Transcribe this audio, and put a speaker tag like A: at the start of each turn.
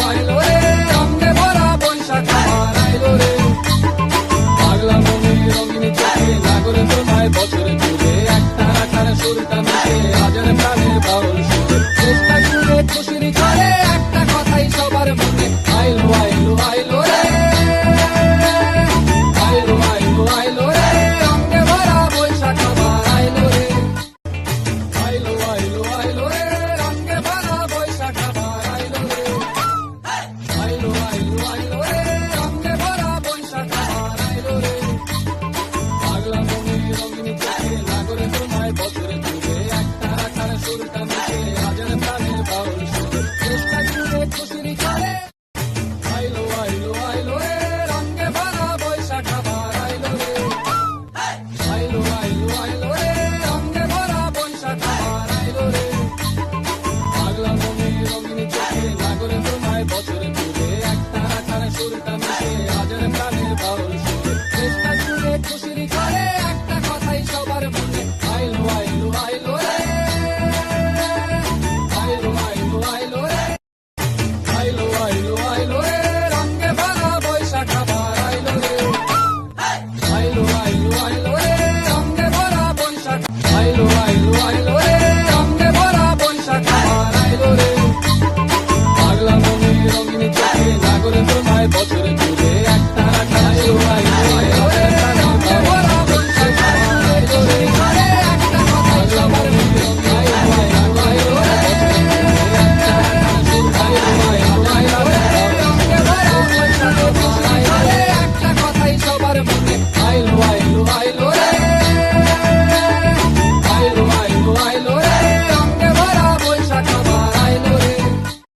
A: আইলো রে, রঙে ভরা বৈশাখ আবার আইলো রে। পাগলা মনে রঙিন চোখে নাগরে তোমায় বছরে জুড়ে একটা রাখার সুরটা মিশে হাজার প্রাণের বাউল সুরে চেষ্টা জুড়ে খুশির করে একটা কথাই সবার মনে আইলো আইলো আইলো রে, আইলো আইলো আইলো রে, রঙে ভরা বৈশাখ আবার আইলো রে। আইলো আইলো আইলো রে, রঙে ভরা বৈশাখ আবার আইলো রে। আইলো আইলো আইলো রে, রঙে ভরা বৈশাখ আবার আইলো রে। পাগলা মনে রঙিন চোখে নাগরে তোমায় বছরে জুড়ে একটা রাখার সুরটা মিশে হাজার প্রাণের বাউল সুরে চেষ্টা জুড়ে খুশির করে আইলো আইলো আইলো রে, রঙে ভরা বৈশাখ আবার আইলো রে। আইলো আইলো আইলো রে, রঙে ভরা বৈশাখ আবার আইলো রে। পাগলা মনে রঙিন চোখে নাগরে